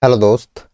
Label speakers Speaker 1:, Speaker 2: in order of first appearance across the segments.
Speaker 1: Hello दोस्त।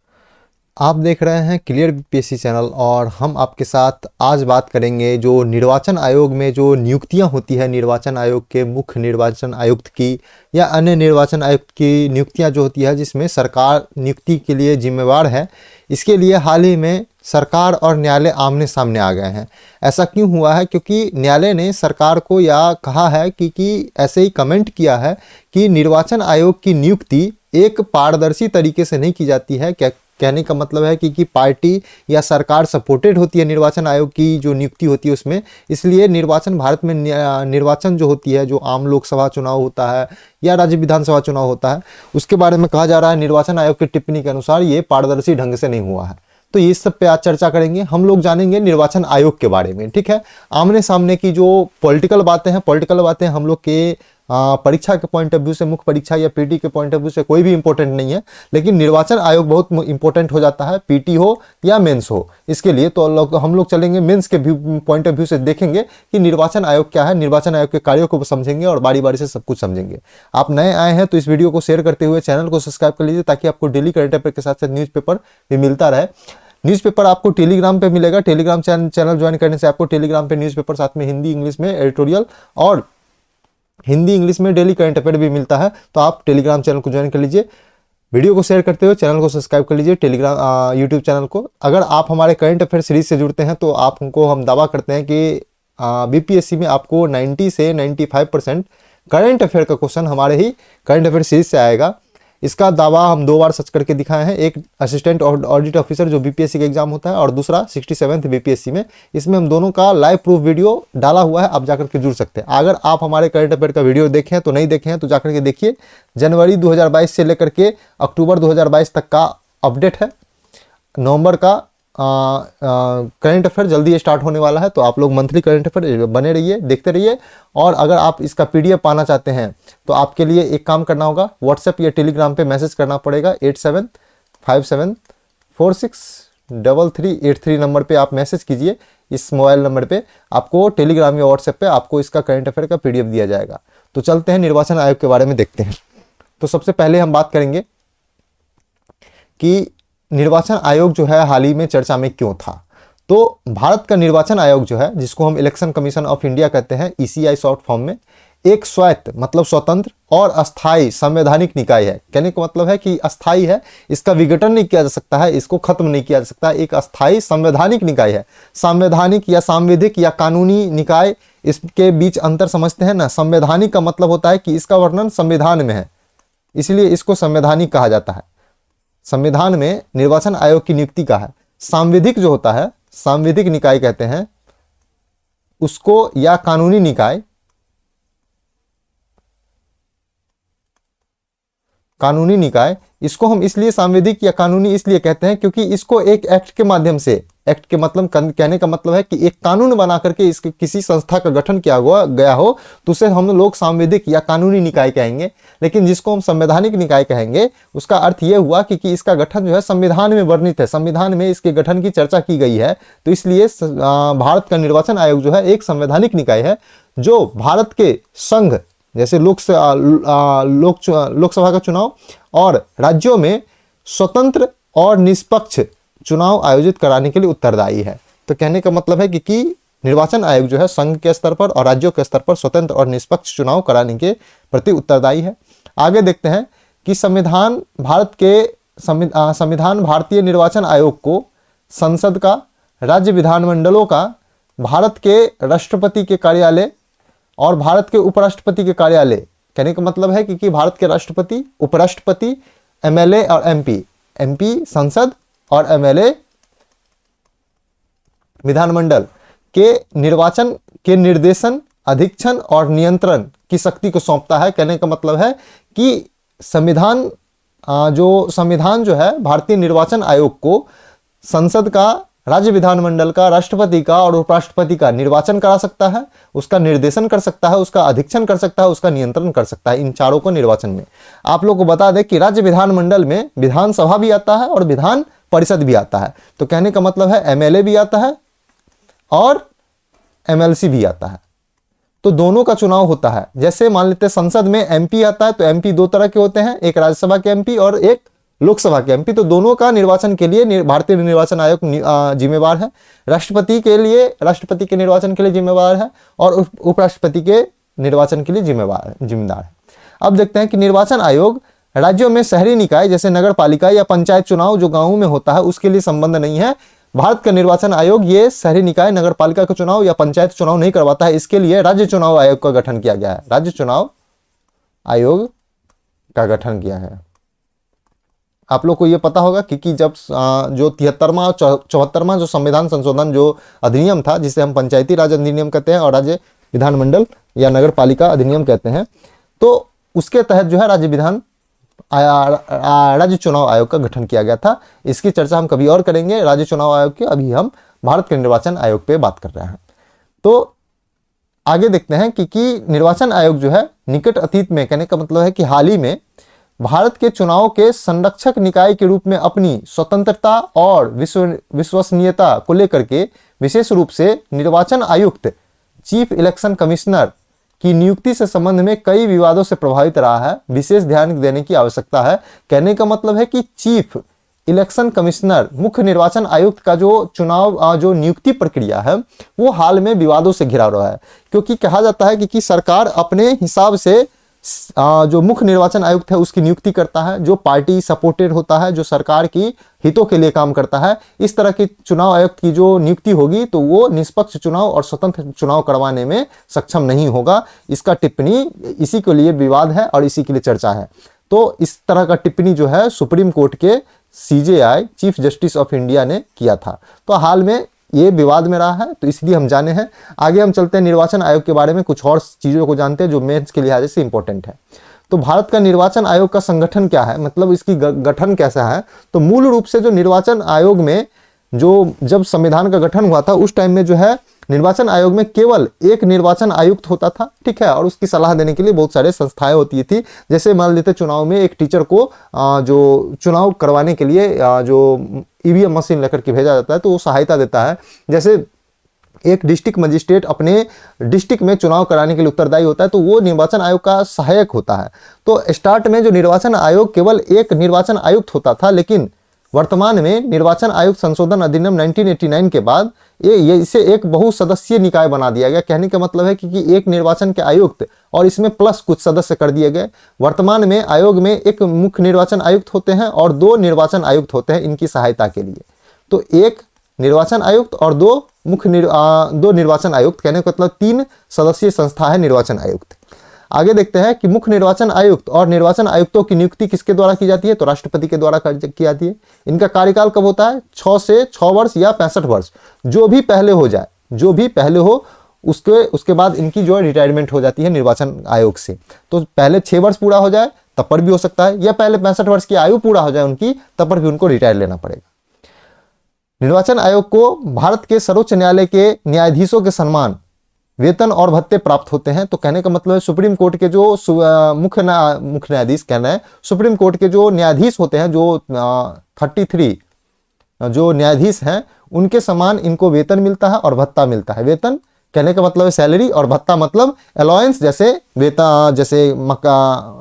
Speaker 1: आप देख रहे हैं क्लियर बीपीएससी चैनल और हम आपके साथ आज बात करेंगे जो निर्वाचन आयोग में जो नियुक्तियां होती है, निर्वाचन आयोग के मुख्य निर्वाचन आयुक्त की या अन्य निर्वाचन आयुक्त की नियुक्तियां जो होती है जिसमें सरकार नियुक्ति के लिए जिम्मेवार है। इसके लिए हाल ही में सरकार और न्यायालय आमने सामने आ गए हैं। ऐसा क्यों हुआ है? क्योंकि न्यायालय ने सरकार को या कहा है कि ऐसे ही कमेंट किया है कि निर्वाचन आयोग की नियुक्ति एक पारदर्शी तरीके से नहीं की जाती है। क्या कहने का मतलब है कि पार्टी या सरकार सपोर्टेड होती है निर्वाचन आयोग की जो नियुक्ति होती है उसमें। इसलिए निर्वाचन भारत में निर्वाचन जो होती है, जो आम लोकसभा चुनाव होता है या राज्य विधानसभा चुनाव होता है, उसके बारे में कहा जा रहा है निर्वाचन आयोग की टिप्पणी के अनुसार ये पारदर्शी ढंग से नहीं हुआ है। तो इस सब पे आज चर्चा करेंगे। हम लोग जानेंगे निर्वाचन आयोग के बारे में, ठीक है। आमने सामने की जो पॉलिटिकल बातें हम लोग के परीक्षा के पॉइंट ऑफ व्यू से, मुख्य परीक्षा या पीटी के पॉइंट ऑफ व्यू से कोई भी इंपॉर्टेंट नहीं है, लेकिन निर्वाचन आयोग बहुत इंपॉर्टेंट हो जाता है, पीटी हो या मेंस हो। इसके लिए तो हम लोग चलेंगे मेंस के पॉइंट ऑफ व्यू से, देखेंगे कि निर्वाचन आयोग क्या है, निर्वाचन आयोग के कार्यों को समझेंगे और बारी बारी से सब कुछ समझेंगे। आप नए आए हैं तो इस वीडियो को शेयर करते हुए चैनल को सब्सक्राइब कर लीजिए ताकि आपको डेली करंट अफेयर के साथ साथ न्यूज़पेपर भी मिलता रहे। न्यूज़पेपर आपको टेलीग्राम पे मिलेगा। टेलीग्राम चैनल ज्वाइन करने से आपको टेलीग्राम पे न्यूज़पेपर साथ में हिंदी इंग्लिश में एडिटोरियल और हिंदी इंग्लिश में डेली करंट अफेयर भी मिलता है। तो आप टेलीग्राम चैनल को ज्वाइन कर लीजिए। वीडियो को शेयर करते हुए चैनल को सब्सक्राइब कर लीजिए, टेलीग्राम यूट्यूब चैनल को। अगर आप हमारे करंट अफेयर सीरीज से जुड़ते हैं तो आपको हम दावा करते हैं कि बीपीएससी में आपको 90 से 95% करंट अफेयर का क्वेश्चन हमारे ही करंट अफेयर सीरीज से आएगा। इसका दावा हम 2 बार सच करके दिखाए हैं। एक असिस्टेंट ऑडिट ऑफिसर जो बीपीएससी का एग्जाम होता है और दूसरा 67th बीपीएससी में। इसमें हम दोनों का लाइव प्रूफ वीडियो डाला हुआ है, आप जाकर के जुड़ सकते हैं। अगर आप हमारे करंट अफेयर का वीडियो देखें तो नहीं देखे हैं तो जाकर के देखिए। जनवरी 2022 से लेकर के अक्टूबर 2022 तक का अपडेट है। नवंबर का करंट अफेयर जल्दी स्टार्ट होने वाला है, तो आप लोग मंथली करंट अफेयर बने रहिए, देखते रहिए। और अगर आप इसका पीडीएफ पाना चाहते हैं तो आपके लिए एक काम करना होगा, व्हाट्सएप या टेलीग्राम पे मैसेज करना पड़ेगा। 8757463383 नंबर पे आप मैसेज कीजिए। इस मोबाइल नंबर पे आपको टेलीग्राम या व्हाट्सएप पे आपको इसका करंट अफेयर का पीडीएफ दिया जाएगा। तो चलते हैं निर्वाचन आयोग के बारे में देखते हैं। तो सबसे पहले हम बात करेंगे कि निर्वाचन आयोग जो है हाल ही में चर्चा में क्यों था। तो भारत का निर्वाचन आयोग जो है, जिसको हम इलेक्शन कमीशन ऑफ इंडिया कहते हैं, ईसीआई शॉर्ट फॉर्म में, एक स्वायत्त मतलब स्वतंत्र और अस्थाई संवैधानिक निकाय है। कहने का मतलब है कि अस्थाई है, इसका विघटन नहीं किया जा सकता है, इसको खत्म नहीं किया जा सकता। एक अस्थाई संवैधानिक निकाय है। संवैधानिक या सांविधिक या कानूनी निकाय, इसके बीच अंतर समझते हैं ना। संवैधानिक का मतलब होता है कि इसका वर्णन संविधान में है, इसलिए इसको संवैधानिक कहा जाता है। संविधान में निर्वाचन आयोग की नियुक्ति का है। सांविधिक जो होता है, सांविधिक निकाय कहते हैं उसको, या कानूनी निकाय, कानूनी निकाय, इसको हम इसलिए सांविधिक या कानूनी इसलिए कहते हैं क्योंकि इसको एक एक्ट के माध्यम से, एक्ट के मतलब कहने का मतलब है कि एक कानून बना करके इसके किसी संस्था का गठन किया गया हो तो उसे हम लोग सांविधिक या कानूनी निकाय कहेंगे। लेकिन जिसको हम संवैधानिक निकाय कहेंगे उसका अर्थ यह हुआ कि इसका गठन जो है संविधान में वर्णित है, संविधान में इसके गठन की चर्चा की गई है। तो इसलिए भारत का निर्वाचन आयोग जो है एक संवैधानिक निकाय है जो भारत के संघ, जैसे लोकसभा का चुनाव और राज्यों में स्वतंत्र और निष्पक्ष चुनाव आयोजित कराने के लिए उत्तरदायी है। तो कहने का मतलब है कि निर्वाचन आयोग जो है संघ के स्तर पर और राज्यों के स्तर पर स्वतंत्र और निष्पक्ष चुनाव कराने के प्रति उत्तरदायी है। आगे देखते हैं कि संविधान भारतीय निर्वाचन आयोग को संसद का, राज्य विधानमंडलों का, भारत के राष्ट्रपति के कार्यालय और भारत के उपराष्ट्रपति के कार्यालय, कहने का मतलब है कि भारत के राष्ट्रपति, उपराष्ट्रपति, एमएलए और एमपी संसद और एमएलए विधानमंडल के निर्वाचन के निर्देशन, अधीक्षण और नियंत्रण की शक्ति को सौंपता है। कहने का मतलब है कि संविधान जो है भारतीय निर्वाचन आयोग को संसद का, राज्य विधानमंडल का, राष्ट्रपति का और उपराष्ट्रपति का निर्वाचन करा सकता है, उसका निर्देशन कर सकता है, उसका अधीक्षण कर सकता है, उसका नियंत्रण कर सकता है। इन चारों को निर्वाचन में आप लोगों को बता दें कि राज्य विधानमंडल में विधानसभा भी आता है और विधान परिषद भी आता है। तो कहने का मतलब है एमएलए भी आता है और एमएलसी भी आता है। तो दोनों का चुनाव होता है। जैसे मान लेते हैं संसद में एमपी आता है, तो एमपी 2 तरह के होते हैं, एक राज्यसभा के एमपी और एक लोकसभा के एमपी, तो दोनों का निर्वाचन के लिए भारतीय निर्वाचन आयोग जिम्मेवार है। राष्ट्रपति के लिए, राष्ट्रपति के निर्वाचन के लिए जिम्मेवार है और उपराष्ट्रपति के निर्वाचन के लिए जिम्मेदार है। अब देखते हैं कि निर्वाचन आयोग राज्यों में शहरी निकाय जैसे नगर पालिका या पंचायत चुनाव जो गांवों में होता है उसके लिए संबंध नहीं है। भारत का निर्वाचन आयोग ये शहरी निकाय, नगर पालिका का चुनाव या पंचायत चुनाव नहीं करवाता है। इसके लिए राज्य चुनाव आयोग का गठन किया गया है। राज्य चुनाव आयोग का गठन किया है। आप लोग को ये पता होगा कि जब जो 73वां और 74वां जो संविधान संशोधन जो अधिनियम था, जिसे हम पंचायती राज अधिनियम कहते हैं और राज्य विधानमंडल या नगर पालिका अधिनियम कहते हैं, तो उसके तहत जो है राज्य चुनाव आयोग का गठन किया गया था। इसकी चर्चा हम कभी और करेंगे राज्य चुनाव आयोग की, अभी हम भारत के निर्वाचन आयोग पे बात कर रहे हैं। तो आगे देखते हैं कि निर्वाचन आयोग जो है निकट अतीत में, कहने का मतलब है कि हाल ही में भारत के चुनाव के संरक्षक निकाय के रूप में अपनी स्वतंत्रता और विश्वसनीयता को लेकर के विशेष रूप से निर्वाचन आयुक्त, चीफ इलेक्शन कमिश्नर की नियुक्ति से संबंध में कई विवादों से प्रभावित रहा है। विशेष ध्यान देने की आवश्यकता है। कहने का मतलब है कि चीफ इलेक्शन कमिश्नर, मुख्य निर्वाचन आयुक्त का जो चुनाव जो नियुक्ति प्रक्रिया है वो हाल में विवादों से घिरा रहा है, क्योंकि कहा जाता है कि सरकार अपने हिसाब से जो मुख्य निर्वाचन आयुक्त है उसकी नियुक्ति करता है, जो पार्टी सपोर्टेड होता है, जो सरकार की हितों के लिए काम करता है। इस तरह की चुनाव आयुक्त की जो नियुक्ति होगी तो वो निष्पक्ष चुनाव और स्वतंत्र चुनाव करवाने में सक्षम नहीं होगा। इसका टिप्पणी इसी के लिए विवाद है और इसी के लिए चर्चा है। तो इस तरह का टिप्पणी जो है सुप्रीम कोर्ट के CJI, chief justice of India ने किया था। तो हाल में ये विवाद में रहा है, तो इसलिए हम जाने हैं। आगे हम चलते हैं निर्वाचन आयोग के बारे में, कुछ और चीजों को जानते हैं जो मेंस के लिहाज से इंपॉर्टेंट है। तो भारत का निर्वाचन आयोग का संगठन क्या है, मतलब इसकी गठन कैसा है। तो मूल रूप से जो निर्वाचन आयोग में जब संविधान का गठन हुआ था उस टाइम में जो है निर्वाचन आयोग में केवल एक निर्वाचन आयुक्त होता था, ठीक है, और उसकी सलाह देने के लिए बहुत सारे संस्थाएं होती थी। जैसे मान लेते चुनाव में एक टीचर को जो चुनाव करवाने के लिए जो EVM मशीन लेकर के भेजा जाता है तो वो सहायता देता है। जैसे एक डिस्ट्रिक्ट मजिस्ट्रेट अपने डिस्ट्रिक्ट में चुनाव कराने के लिए उत्तरदायी होता है, तो वो निर्वाचन आयोग का सहायक होता है। तो स्टार्ट में जो निर्वाचन आयोग केवल एक निर्वाचन आयुक्त होता था, लेकिन वर्तमान में निर्वाचन आयोग संशोधन अधिनियम 1989 के बाद इसे एक बहुसदस्यीय निकाय बना दिया गया। कहने का मतलब है कि एक निर्वाचन के आयुक्त और इसमें प्लस कुछ सदस्य कर दिए गए। वर्तमान में आयोग में एक मुख्य निर्वाचन आयुक्त होते हैं और 2 निर्वाचन आयुक्त होते हैं इनकी सहायता के लिए। तो एक निर्वाचन आयुक्त और 2 निर्वाचन आयुक्त, कहने का मतलब 3 सदस्यीय संस्था है निर्वाचन आयुक्त। आगे देखते हैं कि मुख्य निर्वाचन आयुक्त और निर्वाचन आयुक्तों की नियुक्ति किसके द्वारा की जाती है, तो राष्ट्रपति के द्वारा की जाती है। इनका कार्यकाल कब होता है, 6 से 6 वर्ष या 65 वर्ष, जो भी पहले हो जाए, जो भी पहले हो उसके बाद इनकी जो है रिटायरमेंट हो जाती है निर्वाचन आयोग से। तो पहले 6 वर्ष पूरा हो जाए तब पर भी हो सकता है, या पहले 65 वर्ष की आयु पूरा हो जाए उनकी तब पर भी उनको रिटायर लेना पड़ेगा। निर्वाचन आयोग को भारत के सर्वोच्च न्यायालय के न्यायाधीशों के सम्मान, वेतन और भत्ते प्राप्त होते हैं। तो कहने का मतलब है सुप्रीम कोर्ट के जो मुख्य न्यायाधीश, कहना है सुप्रीम कोर्ट के जो न्यायाधीश होते हैं, जो 33 जो न्यायाधीश हैं, उनके समान इनको वेतन मिलता है और भत्ता मिलता है। वेतन कहने का मतलब है सैलरी, और भत्ता मतलब अलाउंस, जैसे वेतन,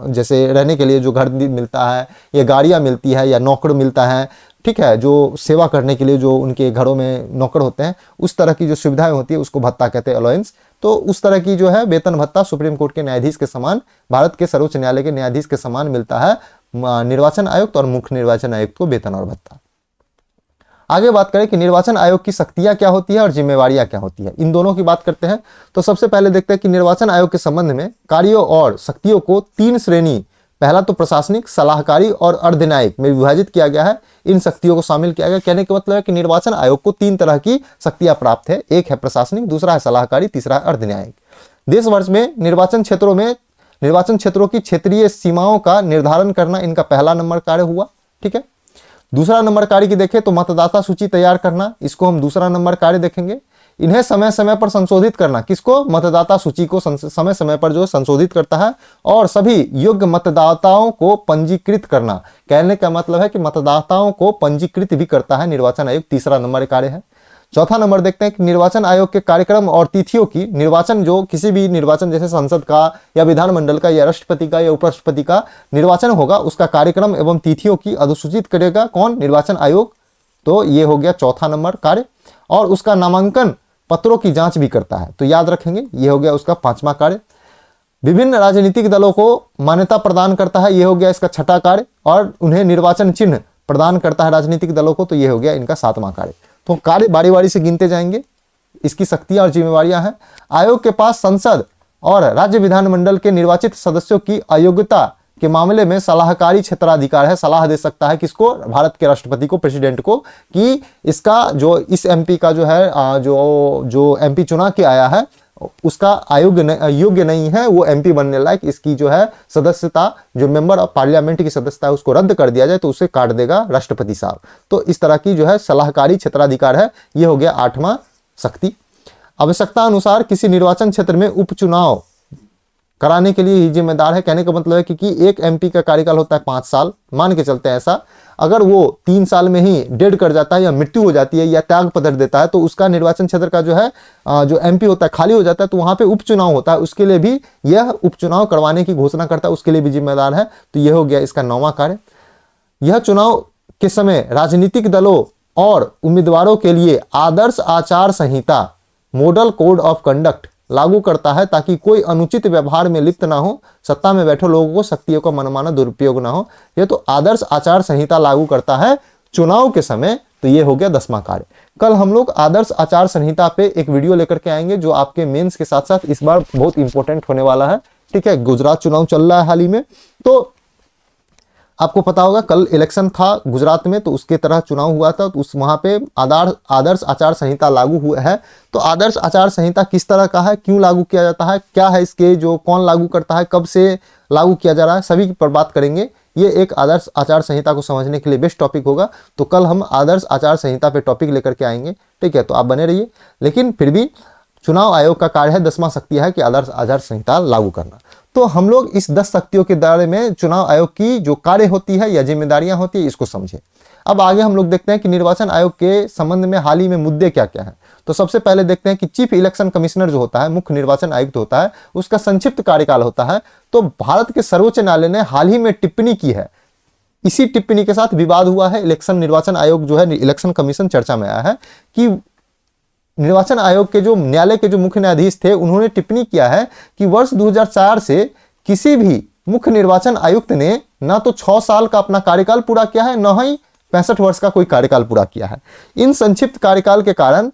Speaker 1: जैसे रहने के लिए जो घर मिलता है या गाड़ियाँ मिलती है या नौकर मिलता है, ठीक है, जो सेवा करने के लिए जो उनके घरों में नौकर होते हैं, उस तरह की जो सुविधाएं होती है उसको भत्ता कहते हैं, अलाउंस। तो उस तरह की जो है वेतन भत्ता सुप्रीम कोर्ट के न्यायाधीश के समान, भारत के सर्वोच्च न्यायालय के न्यायाधीश के समान मिलता है निर्वाचन आयुक्त और मुख्य निर्वाचन आयुक्त को वेतन और भत्ता। आगे बात करें कि निर्वाचन आयोग की शक्तियां क्या होती है और जिम्मेवारियां क्या होती है, इन दोनों की बात करते हैं। तो सबसे पहले देखते हैं कि निर्वाचन आयोग के संबंध में कार्यों और शक्तियों को 3 श्रेणी, पहला तो प्रशासनिक, सलाहकारी और अर्धन्यायिक में विभाजित किया गया है। इन शक्तियों को शामिल किया गया। कहने का मतलब है कि निर्वाचन आयोग को 3 तरह की शक्तियां प्राप्त है, एक है प्रशासनिक, दूसरा है सलाहकारी, तीसरा है अर्धन्यायिक। देशभर में निर्वाचन क्षेत्रों की क्षेत्रीय सीमाओं का निर्धारण करना इनका पहला नंबर कार्य हुआ, ठीक है। दूसरा नंबर कार्य की देखें तो मतदाता सूची तैयार करना, इसको हम दूसरा नंबर कार्य देखेंगे। इन्हें समय समय पर संशोधित करना, किसको, मतदाता सूची को समय समय पर जो संशोधित करता है, और सभी योग्य मतदाताओं को पंजीकृत करना। कहने का मतलब है कि मतदाताओं को पंजीकृत भी करता है निर्वाचन आयोग, तीसरा नंबर कार्य है। चौथा नंबर देखते हैं कि निर्वाचन आयोग के कार्यक्रम और तिथियों की, निर्वाचन जो किसी भी निर्वाचन जैसे संसद का या विधानमंडल का या राष्ट्रपति का या उपराष्ट्रपति का निर्वाचन होगा, उसका कार्यक्रम एवं तिथियों की अधिसूचित करेगा कौन? निर्वाचन आयोग। तो ये हो गया चौथा नंबर कार्य। और उसका नामांकन पत्रों की जांच भी करता है, तो याद रखेंगे ये हो गया उसका पांचवा कार्य। विभिन्न राजनीतिक दलों को मान्यता प्रदान करता है, ये हो गया इसका छठा कार्य। और उन्हें निर्वाचन चिन्ह प्रदान करता है राजनीतिक दलों को, तो ये हो गया इनका सातवां कार्य। तो कार्य बारी बारी से गिनते जाएंगे, इसकी शक्तियां और जिम्मेवारियां हैं। आयोग के पास संसद और राज्य विधानमंडल के निर्वाचित सदस्यों की अयोग्यता के मामले में सलाहकारी क्षेत्राधिकार है, सलाह दे सकता है किसको? भारत के राष्ट्रपति को, प्रेसिडेंट को, कि इसका जो इस एमपी का जो है जो एमपी चुना के आया है उसका योग्य नहीं है, वो एमपी बनने लायक, इसकी जो है सदस्यता, जो मेंबर ऑफ पार्लियामेंट की सदस्यता है उसको रद्द कर दिया जाए, तो उसे काट देगा राष्ट्रपति साहब। तो इस तरह की जो है सलाहकारी क्षेत्राधिकार है, ये हो गया आठवां शक्ति। आवश्यकता अनुसार किसी निर्वाचन क्षेत्र में उपचुनाव कराने के लिए ही जिम्मेदार है। कहने का मतलब है कि एक एमपी का कार्यकाल होता है 5 साल, मान के चलते हैं ऐसा, अगर वो 3 साल में ही डेड कर जाता है या मृत्यु हो जाती है या त्याग पत्र देता है, तो उसका निर्वाचन क्षेत्र का जो है जो एमपी होता है खाली हो जाता है, तो वहां पे उपचुनाव होता है, उसके लिए भी यह उपचुनाव करवाने की घोषणा करता है, उसके लिए भी जिम्मेदार है। तो यह हो गया इसका 9वां कार्य। यह चुनाव के समय राजनीतिक दलों और उम्मीदवारों के लिए आदर्श आचार संहिता, मॉडल कोड ऑफ कंडक्ट लागू करता है, ताकि कोई अनुचित व्यवहार में लिप्त ना हो, सत्ता में बैठे लोगों को शक्तियों का मनमाना दुरुपयोग ना हो। यह तो आदर्श आचार संहिता लागू करता है चुनाव के समय। तो ये हो गया 10वां कार्य। कल हम लोग आदर्श आचार संहिता पे एक वीडियो लेकर के आएंगे, जो आपके मेंस के साथ साथ इस बार बहुत इंपॉर्टेंट होने वाला है। ठीक है, गुजरात चुनाव चल रहा है हाल ही में, तो आपको पता होगा कल इलेक्शन था गुजरात में, तो उसके तरह चुनाव हुआ था, तो उस वहां पे आदर्श आचार संहिता लागू हुआ है। तो आदर्श आचार संहिता किस तरह का है, क्यों लागू किया जाता है, क्या है इसके, जो कौन लागू करता है, कब से लागू किया जा रहा है, सभी पर बात करेंगे। ये एक आदर्श आचार संहिता को समझने के लिए बेस्ट टॉपिक होगा। तो कल हम आदर्श आचार संहिता पे टॉपिक लेकर के आएंगे। ठीक है, तो आप बने रहिए। लेकिन फिर भी चुनाव आयोग का कार्य है, 10वां शक्ति है कि आदर्श आचार संहिता लागू करना। तो हम लोग इस 10 शक्तियों के दायरे में चुनाव आयोग की जो कार्य होती है या जिम्मेदारियां होती है, इसको समझे। अब आगे हम लोग देखते हैं कि निर्वाचन आयोग के संबंध में हाल ही में मुद्दे क्या क्या हैं। तो सबसे पहले देखते हैं कि चीफ इलेक्शन कमिश्नर जो होता है, मुख्य निर्वाचन आयुक्त होता है, उसका संक्षिप्त कार्यकाल होता है। तो भारत के सर्वोच्च न्यायालय ने हाल ही में टिप्पणी की है, इसी टिप्पणी के साथ विवाद हुआ है। इलेक्शन निर्वाचन आयोग जो है, इलेक्शन कमीशन चर्चा में आया है कि निर्वाचन आयोग के जो न्यायालय के जो मुख्य न्यायाधीश थे, उन्होंने टिप्पणी किया है कि वर्ष 2004 से किसी भी मुख्य निर्वाचन आयुक्त ने ना तो 6 साल का अपना कार्यकाल पूरा किया है, न ही 65 वर्ष का कोई कार्यकाल पूरा किया है। इन संक्षिप्त कार्यकाल के कारण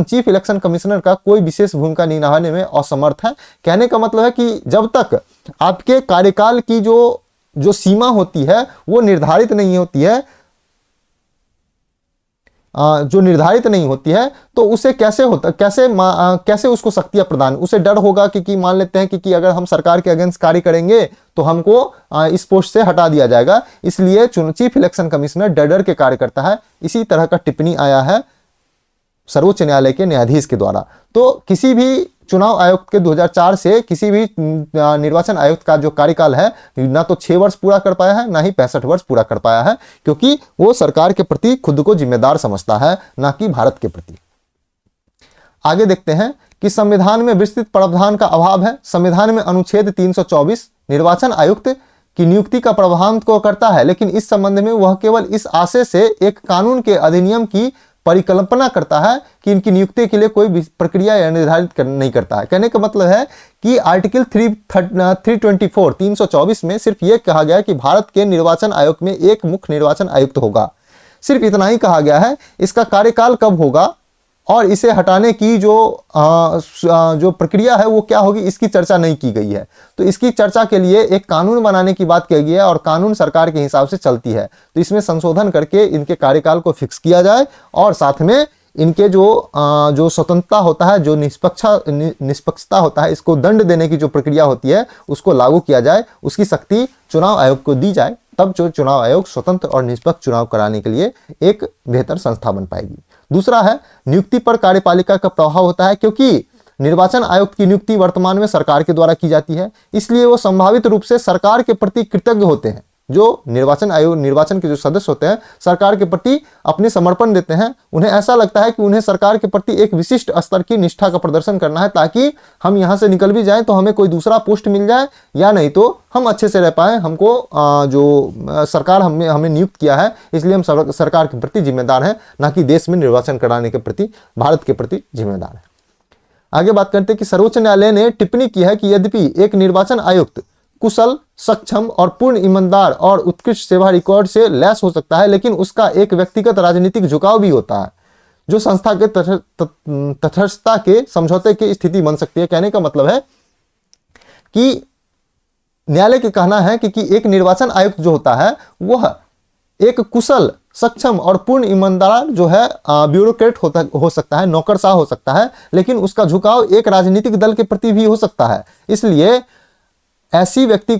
Speaker 1: चीफ इलेक्शन कमिश्नर का कोई विशेष भूमिका निभाने में असमर्थ है। कहने का मतलब है कि जब तक आपके कार्यकाल की जो सीमा होती है वो निर्धारित नहीं होती है, तो उसे कैसे उसको शक्तियां प्रदान, उसे डर होगा कि मान लेते हैं कि अगर हम सरकार के अगेंस्ट कार्य करेंगे तो हमको इस पोस्ट से हटा दिया जाएगा, इसलिए चीफ इलेक्शन कमिश्नर डर के कार्य करता है। इसी तरह का टिप्पणी आया है सर्वोच्च न्यायालय के न्यायाधीश के द्वारा। तो किसी भी चुनाव आयुक्त के 2004 से किसी भी निर्वाचन आयुक्त का जो कार्यकाल है, ना तो 6 वर्ष पूरा कर पाया है, ना ही 65 वर्ष पूरा कर पाया है, क्योंकि वो सरकार के प्रति खुद को जिम्मेदार समझता है, ना कि भारत के प्रति। आगे देखते हैं कि संविधान में विस्तृत प्रावधान का अभाव है। संविधान में अनुच्छेद 324 निर्वाचन आयुक्त की नियुक्ति का प्रावधान को करता है, लेकिन इस संबंध में वह केवल इस आशय से एक कानून के अधिनियम की परिकल्पना करता है कि इनकी नियुक्ति के लिए कोई प्रक्रिया निर्धारित नहीं करता है। कहने का मतलब है कि आर्टिकल 324 में सिर्फ यह कहा गया है कि भारत के निर्वाचन आयोग में एक मुख्य निर्वाचन आयुक्त होगा, सिर्फ इतना ही कहा गया है। इसका कार्यकाल कब होगा और इसे हटाने की जो प्रक्रिया है वो क्या होगी, इसकी चर्चा नहीं की गई है। तो इसकी चर्चा के लिए एक कानून बनाने की बात कही गई है और कानून सरकार के हिसाब से चलती है। तो इसमें संशोधन करके इनके कार्यकाल को फिक्स किया जाए और साथ में इनके जो स्वतंत्रता होता है, जो निष्पक्षता होता है, इसको दंड देने की जो प्रक्रिया होती है उसको लागू किया जाए, उसकी शक्ति चुनाव आयोग को दी जाए, तब जो चुनाव आयोग स्वतंत्र और निष्पक्ष चुनाव कराने के लिए एक बेहतर संस्था बन पाएगी। दूसरा है नियुक्ति पर कार्यपालिका का प्रभाव होता है, क्योंकि निर्वाचन आयुक्त की नियुक्ति वर्तमान में सरकार के द्वारा की जाती है, इसलिए वो संभावित रूप से सरकार के प्रति कृतज्ञ होते हैं। जो निर्वाचन के जो सदस्य होते हैं सरकार के प्रति अपने समर्पण देते हैं। उन्हें ऐसा लगता है कि उन्हें सरकार के प्रति एक विशिष्ट स्तर की निष्ठा का प्रदर्शन करना है, ताकि हम यहाँ से निकल भी जाएं तो हमें कोई दूसरा पोस्ट मिल जाए, या नहीं तो हम अच्छे से रह पाएं। हमको जो सरकार हमें नियुक्त किया है, इसलिए हम सरकार के प्रति जिम्मेदार हैं, ना कि देश में निर्वाचन कराने के प्रति, भारत के प्रति जिम्मेदार हैं। आगे बात करते हैं कि सर्वोच्च न्यायालय ने टिप्पणी की है कि यद्यपि एक निर्वाचन आयुक्त कुशल, सक्षम और पूर्ण ईमानदार और उत्कृष्ट सेवा रिकॉर्ड से लैस हो सकता है, लेकिन उसका एक व्यक्तिगत राजनीतिक झुकाव भी होता है, जो संस्था के तटस्थता के समझौते की स्थिति बन सकती है। कहने का मतलब है कि न्यायालय का कहना है कि एक निर्वाचन आयुक्त जो होता है वह एक कुशल, सक्षम और पूर्ण ईमानदार जो है ब्यूरोक्रेट हो सकता है, नौकरशाह हो सकता है, लेकिन उसका झुकाव एक राजनीतिक दल के प्रति भी हो सकता है। इसलिए ऐसी व्यक्तियों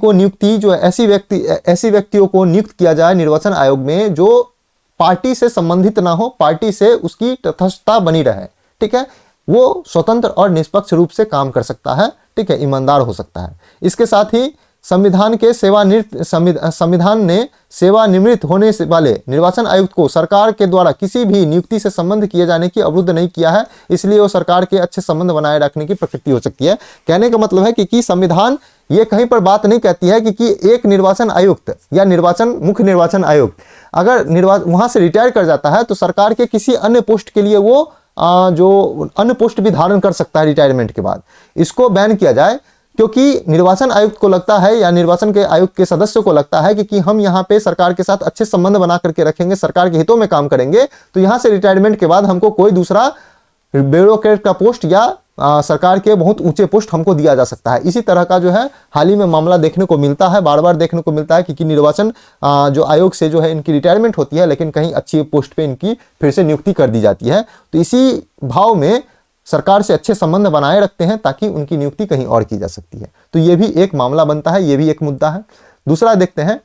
Speaker 1: को नियुक्त किया जाए निर्वाचन आयोग में जो पार्टी से संबंधित ना हो, पार्टी से उसकी तटस्थता बनी रहे, ठीक है, वो स्वतंत्र और निष्पक्ष रूप से काम कर सकता है, ठीक है, ईमानदार हो सकता है। इसके साथ ही संविधान ने सेवानिवृत्त होने से वाले निर्वाचन आयुक्त को सरकार के द्वारा किसी भी नियुक्ति से संबंध किए जाने की अवरुद्ध नहीं किया है, इसलिए वो सरकार के अच्छे संबंध बनाए रखने की प्रकृति हो सकती है। कहने का मतलब है कि संविधान ये कहीं पर बात नहीं कहती है कि एक निर्वाचन आयुक्त या मुख्य निर्वाचन आयुक्त अगर वहां से रिटायर कर जाता है तो सरकार के किसी अन्य पोस्ट के लिए वो जो अन्य पोस्ट भी धारण कर सकता है रिटायरमेंट के बाद। इसको बैन किया जाए, क्योंकि निर्वाचन आयुक्त को लगता है या निर्वाचन के आयोग के सदस्यों को लगता है कि हम यहाँ पे सरकार के साथ अच्छे संबंध बना करके रखेंगे, सरकार के हितों में काम करेंगे, तो यहाँ से रिटायरमेंट के बाद हमको कोई दूसरा ब्यूरोक्रेट का पोस्ट या सरकार के बहुत ऊंचे पोस्ट हमको दिया जा सकता है। इसी तरह का जो है हाल ही में मामला देखने को मिलता है, बार बार देखने को मिलता है कि निर्वाचन जो आयोग से जो है इनकी रिटायरमेंट होती है, लेकिन कहीं अच्छी पोस्ट पे इनकी फिर से नियुक्ति कर दी जाती है। तो इसी भाव में सरकार से अच्छे संबंध बनाए रखते हैं ताकि उनकी नियुक्ति कहीं और की जा सकती है। तो ये भी एक मामला बनता है, ये भी एक मुद्दा है। दूसरा देखते हैं,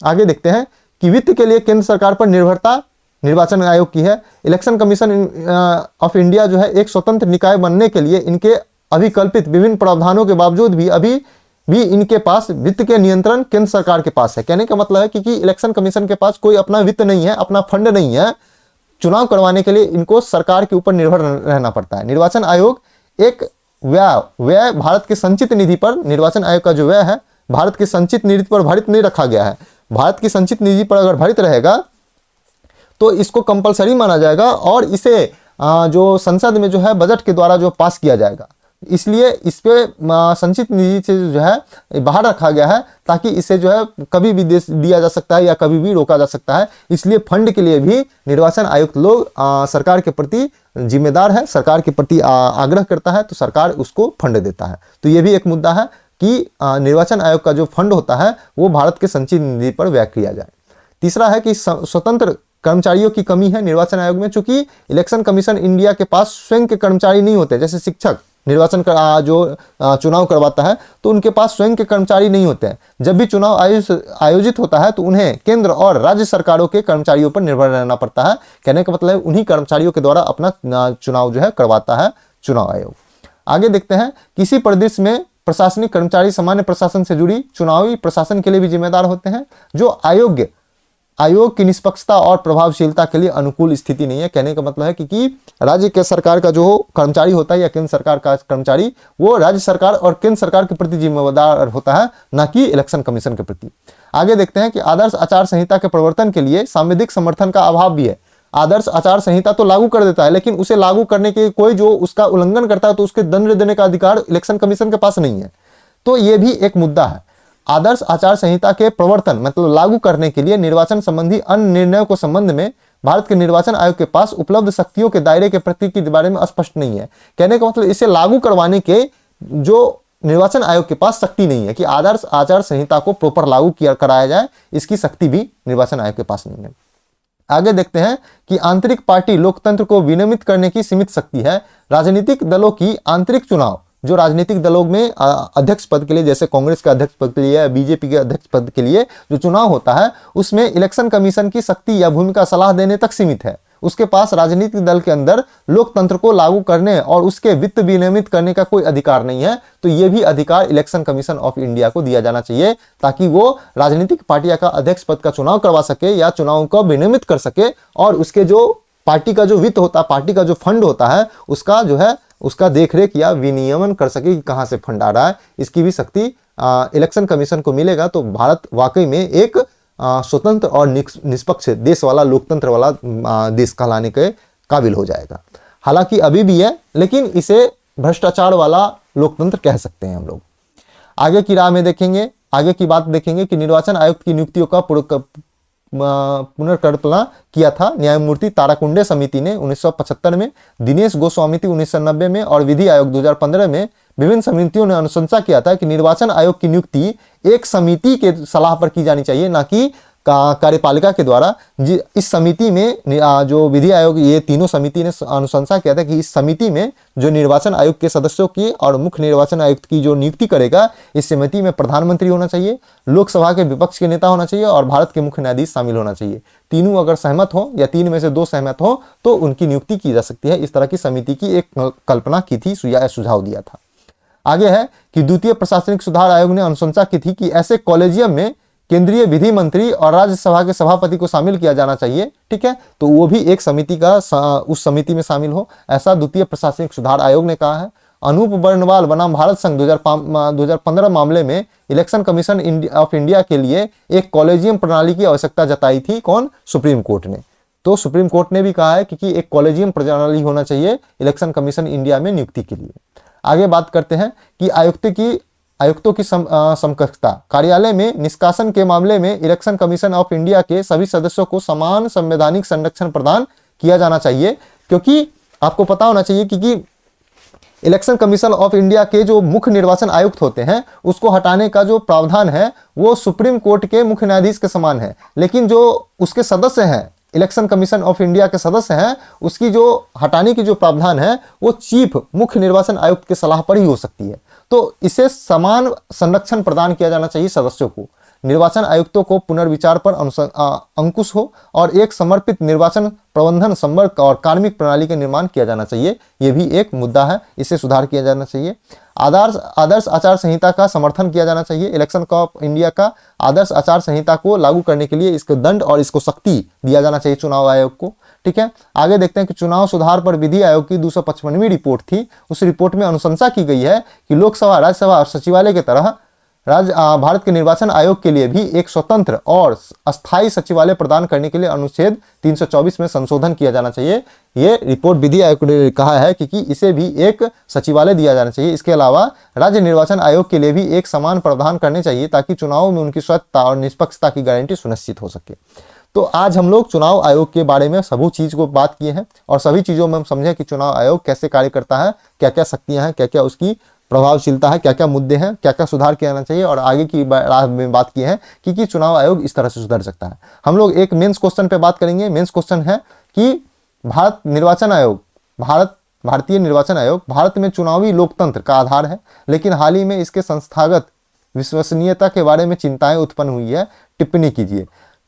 Speaker 1: आगे देखते हैं कि वित्त के लिए केंद्र सरकार पर निर्भरता निर्वाचन आयोग की है। इलेक्शन कमीशन ऑफ इंडिया जो है एक स्वतंत्र निकाय बनने के लिए इनके अभिकल्पित विभिन्न प्रावधानों के बावजूद भी अभी भी इनके पास वित्त के नियंत्रण केंद्र सरकार के पास है। कहने का मतलब है कि इलेक्शन कमीशन के पास कोई अपना वित्त नहीं है, अपना फंड नहीं है। चुनाव करवाने के लिए इनको सरकार के ऊपर निर्भर रहना पड़ता है। निर्वाचन आयोग एक व्यय भारत के संचित निधि पर, निर्वाचन आयोग का जो व्यय है भारत के संचित निधि पर भारित नहीं रखा गया है। भारत की संचित निधि पर अगर भारित रहेगा तो इसको कंपलसरी माना जाएगा और इसे जो संसद में जो है बजट के द्वारा जो पास किया जाएगा, इसलिए इस पे संचित निधि से जो है बाहर रखा गया है ताकि इसे जो है कभी भी दिया जा सकता है या कभी भी रोका जा सकता है। इसलिए फंड के लिए भी निर्वाचन आयुक्त लोग सरकार के प्रति जिम्मेदार है, सरकार के प्रति आग्रह करता है तो सरकार उसको फंड देता है। तो ये भी एक मुद्दा है कि निर्वाचन आयोग का जो फंड होता है वो भारत के संचित निधि पर व्यय किया जाए। तीसरा है कि स्वतंत्र कर्मचारियों की कमी है निर्वाचन आयोग में, चूंकि इलेक्शन कमीशन इंडिया के पास स्वयं के कर्मचारी नहीं होते। जैसे शिक्षक निर्वाचन का जो चुनाव करवाता है तो उनके पास स्वयं के कर्मचारी नहीं होते हैं। जब भी चुनाव आयोजित होता है तो उन्हें केंद्र और राज्य सरकारों के कर्मचारियों पर निर्भर रहना पड़ता है। कहने का मतलब उन्हीं कर्मचारियों के द्वारा अपना चुनाव जो है करवाता है चुनाव आयोग। आगे देखते हैं, किसी परिदृश्य में प्रशासनिक कर्मचारी सामान्य प्रशासन से जुड़ी चुनावी प्रशासन के लिए भी जिम्मेदार होते हैं, जो आयोग की निष्पक्षता और प्रभावशीलता के लिए अनुकूल स्थिति नहीं है। कहने का मतलब है कि राज्य के सरकार का जो कर्मचारी होता है या केंद्र सरकार का कर्मचारी वो राज्य सरकार और केंद्र सरकार के प्रति जिम्मेदार होता है, ना कि इलेक्शन कमीशन के प्रति। आगे देखते हैं कि आदर्श आचार संहिता के प्रवर्तन के लिए सांविधिक समर्थन का अभाव भी है। आदर्श आचार संहिता तो लागू कर देता है, लेकिन उसे लागू करने के कोई जो उसका उल्लंघन करता है तो उसके दंड देने का अधिकार इलेक्शन कमीशन के पास नहीं है। तो ये भी एक मुद्दा है। आदर्श आचार संहिता के प्रवर्तन मतलब लागू करने के लिए निर्वाचन संबंधी अन्य निर्णयों को संबंध में भारत के निर्वाचन आयोग के पास उपलब्ध शक्तियों के दायरे के प्रति के बारे में स्पष्ट नहीं है। कहने का मतलब इसे लागू करवाने के जो निर्वाचन आयोग के पास शक्ति नहीं है कि आदर्श आचार संहिता को प्रॉपर लागू कराया जाए, इसकी शक्ति भी निर्वाचन आयोग के पास नहीं है। आगे देखते हैं कि आंतरिक पार्टी लोकतंत्र को विनियमित करने की सीमित शक्ति है। राजनीतिक दलों की आंतरिक चुनाव, जो राजनीतिक दलों में अध्यक्ष पद के लिए, जैसे कांग्रेस के अध्यक्ष पद के लिए, बीजेपी के अध्यक्ष पद के लिए जो चुनाव होता है उसमें इलेक्शन कमीशन की शक्ति या भूमिका सलाह देने तक सीमित है। उसके पास राजनीतिक दल के अंदर लोकतंत्र को लागू करने और उसके वित्त विनियमित करने का कोई अधिकार नहीं है। तो ये भी अधिकार इलेक्शन कमीशन ऑफ इंडिया को दिया जाना चाहिए, ताकि वो राजनीतिक पार्टियां का अध्यक्ष पद का चुनाव करवा सके या चुनाव को विनियमित कर सके, और उसके जो पार्टी का जो वित्त होता है, पार्टी का जो फंड होता है, उसका जो है उसका देखरेख या विनियमन कर सके कि कहां से फंड आ रहा है। इसकी भी शक्ति इलेक्शन कमीशन को मिलेगा तो भारत वाकई में एक स्वतंत्र और निष्पक्ष देश वाला, लोकतंत्र वाला देश कहलाने के काबिल हो जाएगा। हालांकि अभी भी है, लेकिन इसे भ्रष्टाचार वाला लोकतंत्र कह सकते हैं हम लोग। आगे की राह में देखेंगे, आगे की बात देखेंगे कि निर्वाचन आयुक्त की नियुक्तियों का पुनर्कल्पना किया था न्यायमूर्ति ताराकुंडे समिति ने 1975 में, दिनेश गोस्वामी 1990 में और विधि आयोग 2015 में। विभिन्न समितियों ने अनुशंसा किया था कि निर्वाचन आयोग की नियुक्ति एक समिति के सलाह पर की जानी चाहिए, ना कि कार्यपालिका के द्वारा। इस समिति में जो विधि आयोग, ये तीनों समिति ने अनुशंसा किया था कि इस समिति में जो निर्वाचन आयोग के सदस्यों की और मुख्य निर्वाचन आयुक्त की जो नियुक्ति करेगा, इस समिति में प्रधानमंत्री होना चाहिए, लोकसभा के विपक्ष के नेता होना चाहिए और भारत के मुख्य न्यायाधीश शामिल होना चाहिए। तीनों अगर सहमत हो या तीन में से दो सहमत हो तो उनकी नियुक्ति की जा सकती है। इस तरह की समिति की एक कल्पना की थी या सुझाव दिया था। आगे है कि द्वितीय प्रशासनिक सुधार आयोग ने अनुशंसा की थी कि ऐसे कॉलेजियम में केंद्रीय विधि मंत्री और राज्यसभा के सभापति को शामिल किया जाना चाहिए। ठीक है, तो वो भी एक समिति का उस समिति में शामिल हो, ऐसा द्वितीय प्रशासनिक सुधार आयोग ने कहा है। अनूप वर्णवाल बनाम भारत संघ 2015 मामले में इलेक्शन कमीशन ऑफ इंडिया के लिए एक कॉलेजियम प्रणाली की आवश्यकता जताई थी। कौन? सुप्रीम कोर्ट ने। तो सुप्रीम कोर्ट ने भी कहा है कि एक कॉलेजियम प्रणाली होना चाहिए इलेक्शन कमीशन इंडिया में नियुक्ति के लिए। आगे बात करते हैं कि आयुक्तों की समकक्षता। कार्यालय में निष्कासन के मामले में इलेक्शन कमीशन ऑफ इंडिया के सभी सदस्यों को समान संवैधानिक संरक्षण प्रदान किया जाना चाहिए, क्योंकि आपको पता होना चाहिए कि इलेक्शन कमीशन ऑफ इंडिया के जो मुख्य निर्वाचन आयुक्त होते हैं, उसको हटाने का जो प्रावधान है वो सुप्रीम कोर्ट के मुख्य न्यायाधीश के समान है, लेकिन जो उसके सदस्य हैं, इलेक्शन कमीशन ऑफ इंडिया के सदस्य हैं, उसकी जो हटाने की जो प्रावधान है वो चीफ मुख्य निर्वाचन आयुक्त के सलाह पर ही हो सकती है। तो इसे समान संरक्षण प्रदान किया जाना चाहिए सदस्यों को। निर्वाचन आयुक्तों को पुनर्विचार पर अंकुश हो और एक समर्पित निर्वाचन प्रबंधन, संवर्ग और कार्मिक प्रणाली का निर्माण किया जाना चाहिए। यह भी एक मुद्दा है, इसे सुधार किया जाना चाहिए। आदर्श आचार संहिता का समर्थन किया जाना चाहिए। इलेक्शन ऑफ इंडिया का आदर्श आचार संहिता को लागू करने के लिए इसको दंड और इसको सख्ती दिया जाना चाहिए चुनाव आयोग को। ठीक है, आगे देखते हैं कि चुनाव सुधार पर विधि आयोग की 255वीं रिपोर्ट थी। उस रिपोर्ट में अनुशंसा की गई है कि लोकसभा, राज्यसभा और सचिवालय की तरह भारत के निर्वाचन आयोग के लिए भी एक स्वतंत्र और अस्थायी सचिवालय प्रदान करने के लिए अनुच्छेद 324 में संशोधन किया जाना चाहिए। ये रिपोर्ट विधि आयोग ने कहा है कि इसे भी एक सचिवालय दिया जाना चाहिए। इसके अलावा राज्य निर्वाचन आयोग के लिए भी एक समान प्रावधान करने चाहिए, ताकि चुनाव में उनकी स्वच्छता और निष्पक्षता की गारंटी सुनिश्चित हो सके। तो आज हम लोग चुनाव आयोग के बारे में सभी चीज को बात किए हैं और सभी चीजों में हम समझे कि चुनाव आयोग कैसे कार्य करता है, क्या क्या शक्तियां हैं, क्या क्या उसकी प्रभावशीलता है, क्या क्या मुद्दे हैं, क्या क्या सुधार किया जाना चाहिए, और आगे की राह में बात की है कि चुनाव आयोग इस तरह से सुधर सकता है। हम लोग एक मेंस क्वेश्चन पे बात करेंगे। मेंस क्वेश्चन है कि भारतीय निर्वाचन आयोग भारत में चुनावी लोकतंत्र का आधार है, लेकिन हाल ही में इसके संस्थागत विश्वसनीयता के बारे में चिंताएं उत्पन्न हुई है।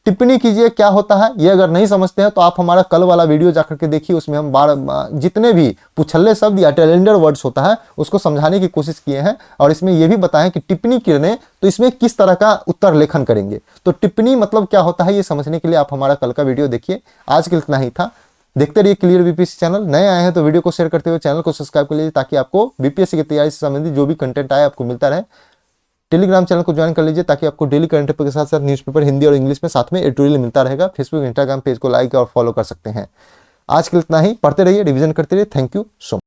Speaker 1: टिप्पणी कीजिए क्या होता है। ये अगर नहीं समझते हैं तो आप हमारा कल वाला वीडियो जाकर के देखिए, उसमें हम जितने भी पुछल्ले शब्द या टेलेंडर वर्ड्स होता है उसको समझाने की कोशिश किए हैं, और इसमें यह भी बताएं कि टिप्पणी करने तो इसमें किस तरह का उत्तर लेखन करेंगे। तो टिप्पणी मतलब क्या होता है ये समझने के लिए आप हमारा कल का वीडियो देखिए। आज के लिए इतना ही था। देखते रहिए क्लियर बीपीएससी चैनल। नए आए हैं तो वीडियो को शेयर करते हुए चैनल को सब्सक्राइब कर लीजिए, ताकि आपको बीपीएससी की तैयारी से संबंधित जो भी कंटेंट आए आपको मिलता रहे। टेलीग्राम चैनल को ज्वाइन कर लीजिए, ताकि आपको डेली करंट अफेयर के साथ साथ न्यूज़पेपर हिंदी और इंग्लिश में साथ में एडिटोरियल मिलता रहेगा। फेसबुक, इंस्टाग्राम पेज को लाइक और फॉलो कर सकते हैं। आज के लिए इतना ही। पढ़ते रहिए, रिवीजन करते रहिए। Thank you so much.